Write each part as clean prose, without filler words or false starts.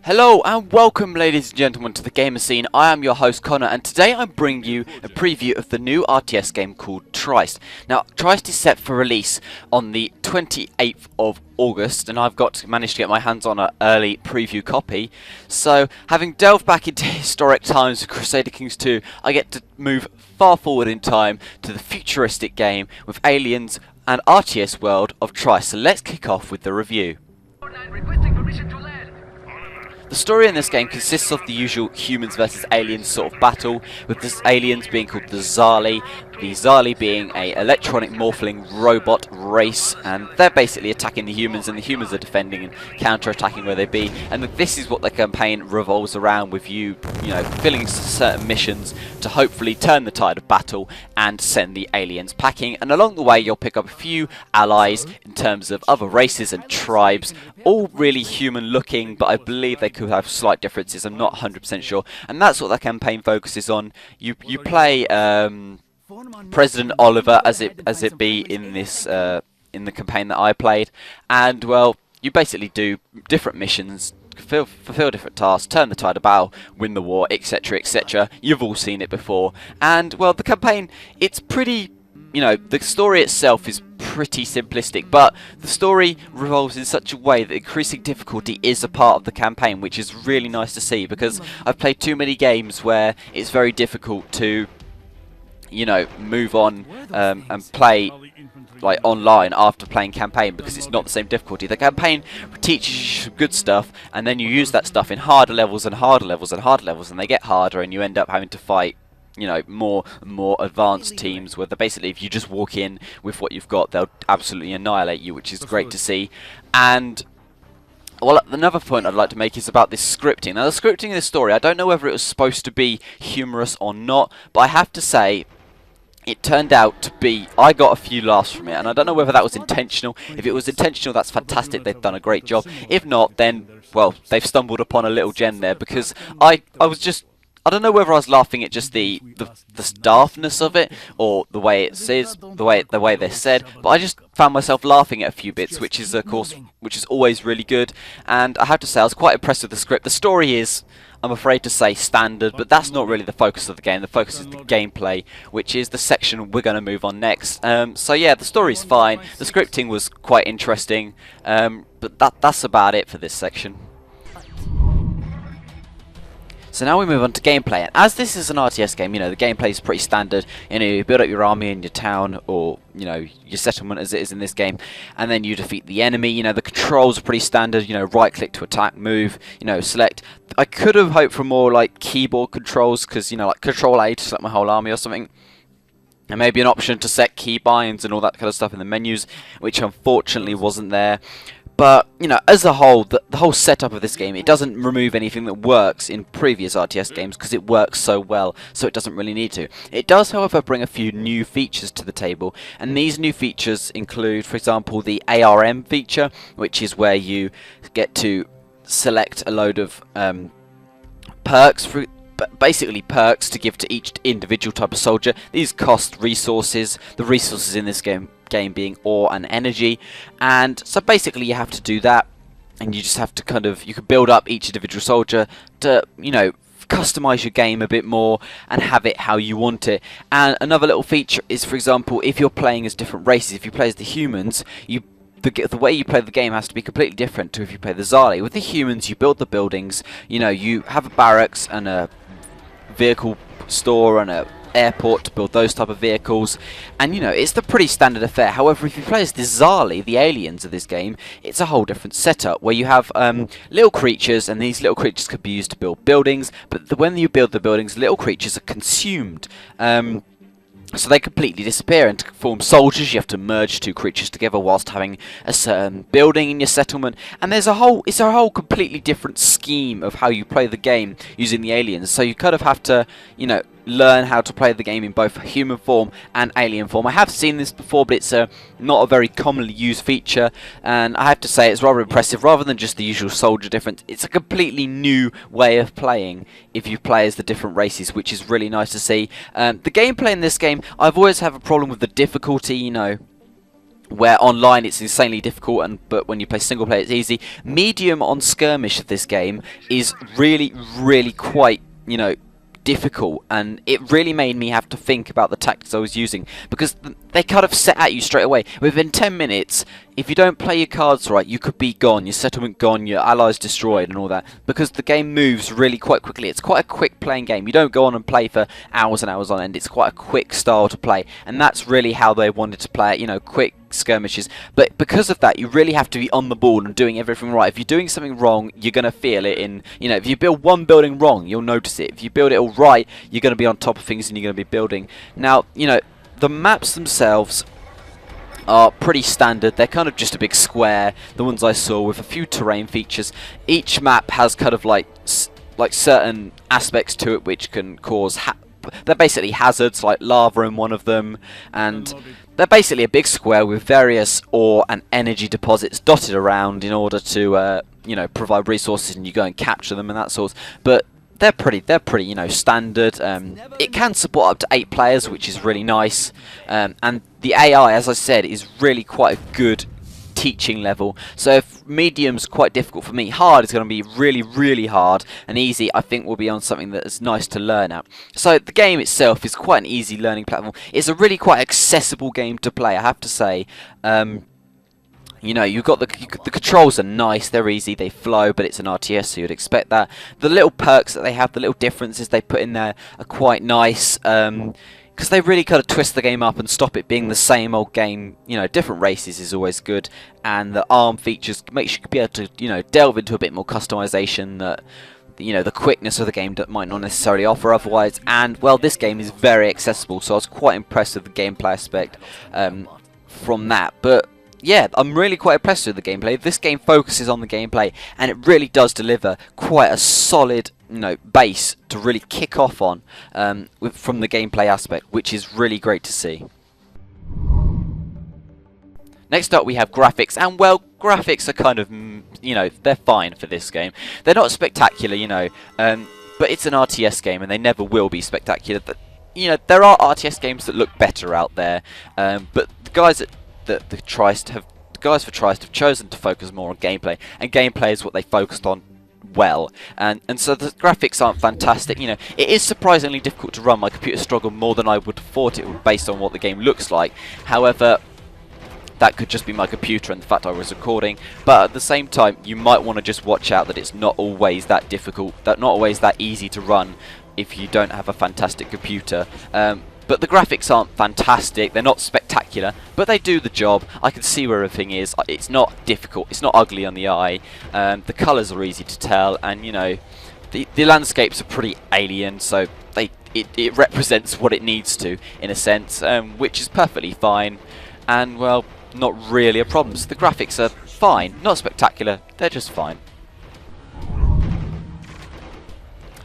Hello and welcome, ladies and gentlemen, to the gamer scene. I am your host Connor, and today I'm bringing you a preview of the new RTS game called Tryst. Now, Tryst is set for release on the 28th of August, and I've managed to get my hands on an early preview copy. So, having delved back into historic times of Crusader Kings 2, I get to move far forward in time to the futuristic game with aliens and RTS world of Tryst. So let's kick off with the review. The story in this game consists of the usual humans versus aliens sort of battle, with the aliens being called the Zali, the Zali being a electronic morphling robot race, and they're basically attacking the humans, and the humans are defending and counter-attacking where they be. And this is what the campaign revolves around, with you know, fulfilling certain missions to hopefully turn the tide of battle and send the aliens packing. And along the way, you'll pick up a few allies in terms of other races and tribes, all really human-looking, but I believe they could have slight differences. I'm not 100% sure, and that's what the campaign focuses on. You play President Oliver as it be in this in the campaign that I played, and well, you basically do different missions, fulfill different tasks, turn the tide of battle, win the war, etc, etc. You've all seen it before, and well, the campaign, it's pretty, you know, the story itself is pretty simplistic, but the story revolves in such a way that increasing difficulty is a part of the campaign, which is really nice to see, because I've played too many games where it's very difficult to, you know, move on and play like online after playing campaign, because it's not the same difficulty. The campaign teaches you some good stuff, and then you use that stuff in harder levels and harder levels and harder levels, and they get harder, and you end up having to fight, you know, more and more advanced teams, where basically if you just walk in with what you've got, they'll absolutely annihilate you, which is great to see. And well, another point I'd like to make is about this scripting. Now, the scripting in this story, I don't know whether it was supposed to be humorous or not, but I have to say, it turned out to be, I got a few laughs from it, and I don't know whether that was intentional. If it was intentional, that's fantastic, they've done a great job. If not, then, well, they've stumbled upon a little gem there, because I was just, I don't know whether I was laughing at just the daftness of it, or the way it says, the way they're said, but I just found myself laughing at a few bits, which is, of course, which is always really good. And I have to say, I was quite impressed with the script. The story is, I'm afraid to say, standard, but that's not really the focus of the game. The focus is the gameplay, which is the section we're going to move on next. So yeah, the story's fine. The scripting was quite interesting, but that's about it for this section. So now we move on to gameplay, and as this is an RTS game, you know, the gameplay is pretty standard. You know, you build up your army in your town, or, you know, your settlement as it is in this game, and then you defeat the enemy. You know, the controls are pretty standard, you know, right click to attack, move, you know, select. I could have hoped for more, like, keyboard controls, because, you know, like Control A to select my whole army or something. And maybe an option to set keybinds and all that kind of stuff in the menus, which unfortunately wasn't there. But, you know, as a whole, the whole setup of this game, it doesn't remove anything that works in previous RTS games, because it works so well, so it doesn't really need to. It does, however, bring a few new features to the table, and these new features include, for example, the A.R.M feature, which is where you get to select a load of perks, basically perks to give to each individual type of soldier. These cost resources, the resources in this game being ore and energy, and so basically you have to do that, and you just have to kind of, you can build up each individual soldier to, you know, customize your game a bit more and have it how you want it. And another little feature is, for example, if you're playing as different races, if you play as the humans, the way you play the game has to be completely different to if you play the Zali. With the humans, you build the buildings, you know, you have a barracks and a vehicle store and a airport to build those type of vehicles, and you know, it's the pretty standard affair. However, if you play as the Zali, the aliens of this game, it's a whole different setup, where you have little creatures, and these little creatures could be used to build buildings, but when you build the buildings, little creatures are consumed. So they completely disappear, and to form soldiers you have to merge two creatures together whilst having a certain building in your settlement, and it's a whole completely different scheme of how you play the game using the aliens. So you kind of have to, you know, learn how to play the game in both human form and alien form. I have seen this before, but it's not a very commonly used feature, and I have to say it's rather impressive. Rather than just the usual soldier difference, it's a completely new way of playing if you play as the different races, which is really nice to see. The gameplay in this game, I've always had a problem with the difficulty, you know. where online it's insanely difficult, but when you play single player it's easy. Medium on skirmish of this game is really quite, you know, difficult, and it really made me have to think about the tactics I was using, because they kind of set at you straight away. Within 10 minutes, if you don't play your cards right, you could be gone, your settlement gone, your allies destroyed and all that, because the game moves really quite quickly. It's quite a quick playing game. You don't go on and play for hours and hours on end. It's quite a quick style to play, and that's really how they wanted to play it, you know, quick skirmishes. But because of that, you really have to be on the ball and doing everything right. If you're doing something wrong, you're going to feel it in, you know, if you build one building wrong, you'll notice it. If you build it all right, you're going to be on top of things and you're going to be building. Now, you know, the maps themselves are pretty standard. They're kind of just a big square, the ones I saw, with a few terrain features. Each map has kind of like certain aspects to it which can cause they're basically hazards, like lava in one of them, and they're basically a big square with various ore and energy deposits dotted around in order to you know, provide resources, and you go and capture them and that sort. But they're pretty, you know, standard. It can support up to 8 players, which is really nice. And the AI, as I said, is really quite a good teaching level. So if medium's quite difficult for me, hard is going to be really hard, and easy I think will be on something that is nice to learn at. So the game itself is quite an easy learning platform. It's a really quite accessible game to play, I have to say. You know, you've got the controls are nice, they're easy, they flow, but it's an RTS, so you'd expect that. The little perks that they have, the little differences they put in there are quite nice, because they really kind of twist the game up and stop it being the same old game. You know, different races is always good, and the A.R.M features makes you be able to, you know, delve into a bit more customization that, you know, the quickness of the game that might not necessarily offer otherwise. And well, this game is very accessible, so I was quite impressed with the gameplay aspect from that. But yeah, I'm really quite impressed with the gameplay. This game focuses on the gameplay, and it really does deliver quite a solid, you know, base to really kick off on from the gameplay aspect, which is really great to see. Next up we have graphics, and well, graphics are kind of, you know, they're fine for this game. They're not spectacular, you know, but it's an RTS game, and they never will be spectacular. But, you know, there are RTS games that look better out there, but the guys the guys for Tryst have chosen to focus more on gameplay, and gameplay is what they focused on well, and so the graphics aren't fantastic. You know, it is surprisingly difficult to run. My computer struggled more than I would have thought it would based on what the game looks like. However, that could just be my computer and the fact I was recording, but at the same time you might want to just watch out that it's not always that difficult, not always that easy to run if you don't have a fantastic computer. But the graphics aren't fantastic, they're not spectacular, but they do the job. I can see where everything is. It's not difficult, it's not ugly on the eye, the colours are easy to tell, and you know, the landscapes are pretty alien, so it represents what it needs to, in a sense, which is perfectly fine, and well, not really a problem. So the graphics are fine, not spectacular, they're just fine.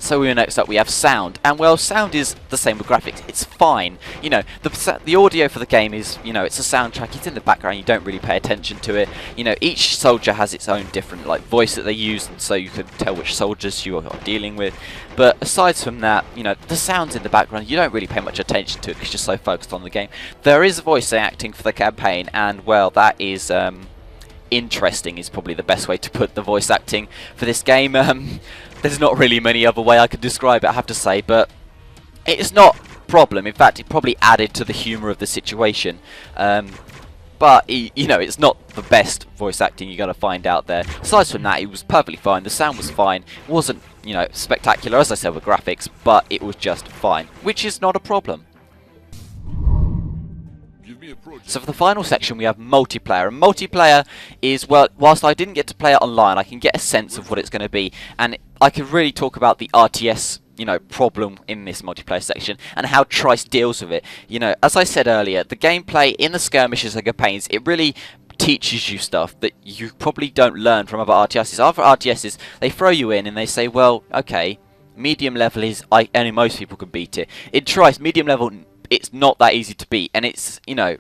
So next up we have sound, and well, sound is the same with graphics. It's fine. You know, the audio for the game is, you know, it's a soundtrack. It's in the background. You don't really pay attention to it. You know, each soldier has its own different like voice that they use, and so you can tell which soldiers you are dealing with. But aside from that, you know, the sounds in the background, you don't really pay much attention to it because you're so focused on the game. There is voice acting for the campaign, and well, that is interesting. Is probably the best way to put the voice acting for this game. There's not really many other way I can describe it, I have to say, but it's not a problem. In fact, it probably added to the humour of the situation. But, you know, it's not the best voice acting you're going to find out there. Aside from that, it was perfectly fine. The sound was fine. It wasn't, you know, spectacular, as I said, with graphics, but it was just fine, which is not a problem. So for the final section we have multiplayer, and multiplayer is, well, whilst I didn't get to play it online, I can get a sense of what it's going to be, and I can really talk about the RTS, you know, problem in this multiplayer section, and how Tryst deals with it. You know, as I said earlier, the gameplay in the skirmishes and campaigns, it really teaches you stuff that you probably don't learn from other RTSs. Other RTSs, they throw you in and they say, well, okay, medium level is, only most people can beat it. In Tryst, medium level, it's not that easy to beat, and it's, you know,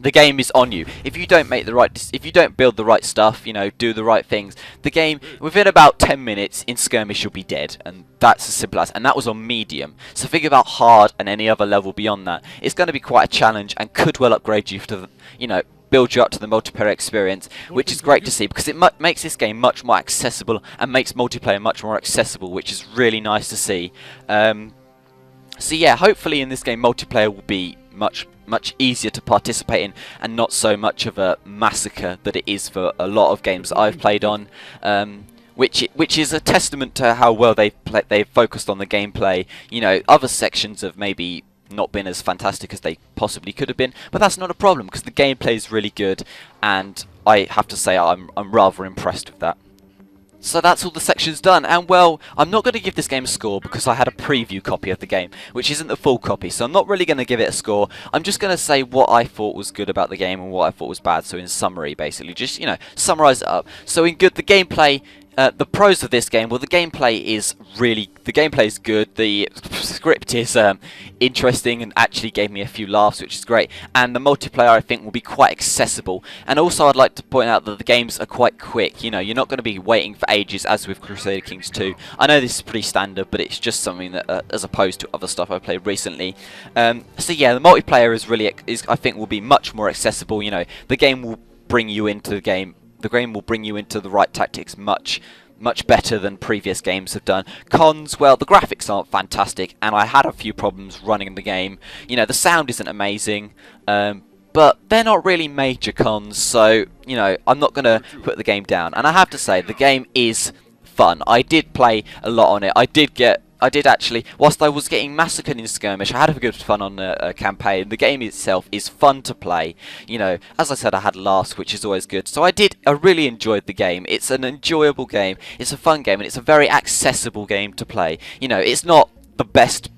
the game is on you. If you don't make the right, if you don't build the right stuff, you know, do the right things, the game, within about 10 minutes in skirmish, you'll be dead. And that's as simple as, and that was on medium. So think about hard and any other level beyond that. It's going to be quite a challenge and could well upgrade you to, you know, build you up to the multiplayer experience, which is great to see because it makes this game much more accessible and makes multiplayer much more accessible, which is really nice to see. So yeah, hopefully in this game multiplayer will be much easier to participate in and not so much of a massacre that it is for a lot of games that I've played on, which is a testament to how well they've focused on the gameplay. You know, other sections have maybe not been as fantastic as they possibly could have been, but that's not a problem because the gameplay is really good, and I have to say I'm rather impressed with that. So that's all the sections done, and well, I'm not going to give this game a score because I had a preview copy of the game, which isn't the full copy, so I'm not really going to give it a score. I'm just going to say what I thought was good about the game and what I thought was bad, so in summary, basically, just, you know, summarise it up. So in good, the gameplay, the pros of this game, well, the gameplay is good, the script is interesting and actually gave me a few laughs, which is great, and the multiplayer I think will be quite accessible. And also I'd like to point out that the games are quite quick. You know, you're not going to be waiting for ages as with Crusader Kings 2. I know this is pretty standard, but it's just something that, as opposed to other stuff I played recently. So yeah, the multiplayer I think will be much more accessible. You know, the game will bring you into the game. The game will bring you into the right tactics much better than previous games have done. Cons, well, the graphics aren't fantastic, and I had a few problems running the game. You know, the sound isn't amazing, but they're not really major cons, so, you know, I'm not going to put the game down. And I have to say, the game is fun. I did play a lot on it. I did actually, whilst I was getting massacred in Skirmish, I had a good fun on the campaign. The game itself is fun to play. You know, as I said, I had laughs, which is always good. So I really enjoyed the game. It's an enjoyable game, it's a fun game, and it's a very accessible game to play. You know, it's not the best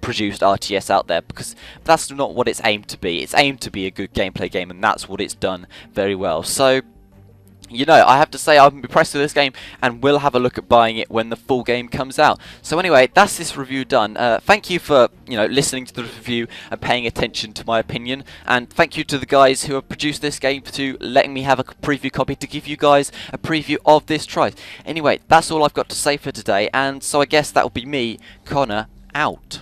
produced RTS out there, because that's not what it's aimed to be. It's aimed to be a good gameplay game, and that's what it's done very well. So, you know, I have to say I'm impressed with this game, and we'll have a look at buying it when the full game comes out. So anyway, that's this review done. Thank you for, you know, listening to the review and paying attention to my opinion, and thank you to the guys who have produced this game to letting me have a preview copy to give you guys a preview of this Tryst. Anyway, that's all I've got to say for today, and so I guess that will be me, Connor, out.